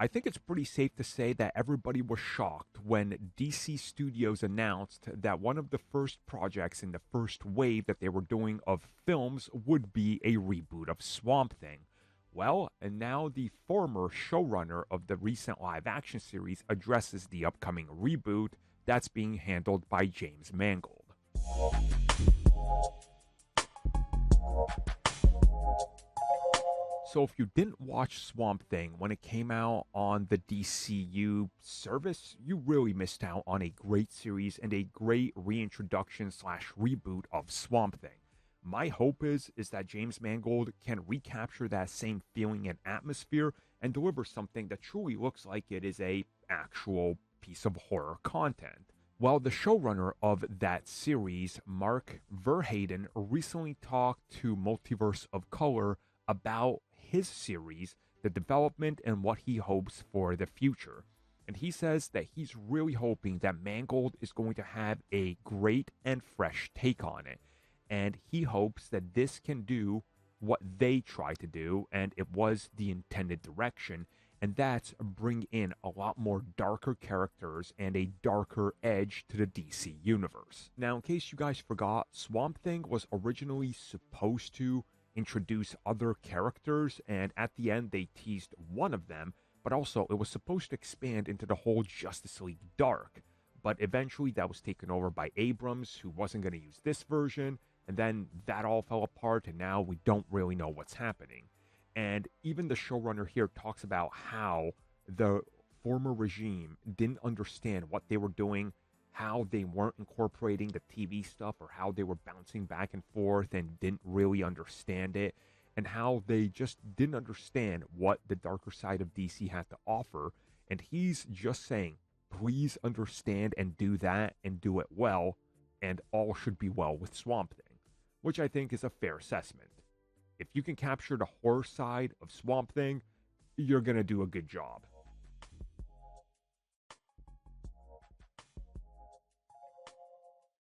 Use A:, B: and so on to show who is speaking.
A: I think it's pretty safe to say that everybody was shocked when DC Studios announced that one of the first projects in the first wave that they were doing of films would be a reboot of Swamp Thing. Well, and now the former showrunner of the recent live action series addresses the upcoming reboot that's being handled by James Mangold. So if you didn't watch Swamp Thing when it came out on the DCU service, you really missed out on a great series and a great reintroduction slash reboot of Swamp Thing. My hope is that James Mangold can recapture that same feeling and atmosphere and deliver something that truly looks like it is a actual piece of horror content. Well, the showrunner of that series, Mark Verheiden, recently talked to Multiverse of Color about his series, the development, and what he hopes for the future. And he says that he's really hoping that Mangold is going to have a great and fresh take on it. And he hopes that this can do what they tried to do, and it was the intended direction, and that's bring in a lot more darker characters and a darker edge to the DC universe. Now, in case you guys forgot, Swamp Thing was originally supposed to introduce other characters, and at the end they teased one of them, but also it was supposed to expand into the whole Justice League Dark. But eventually that was taken over by Abrams, who wasn't going to use this version, and then that all fell apart, and now we don't really know what's happening. And even the showrunner here talks about how the former regime didn't understand what they were doing, how they weren't incorporating the TV stuff, or how they were bouncing back and forth and didn't really understand it, and how they just didn't understand what the darker side of DC had to offer. And he's just saying, please understand and do that and do it well, and all should be well with Swamp Thing, which I think is a fair assessment. If you can capture the horror side of Swamp Thing, you're going to do a good job.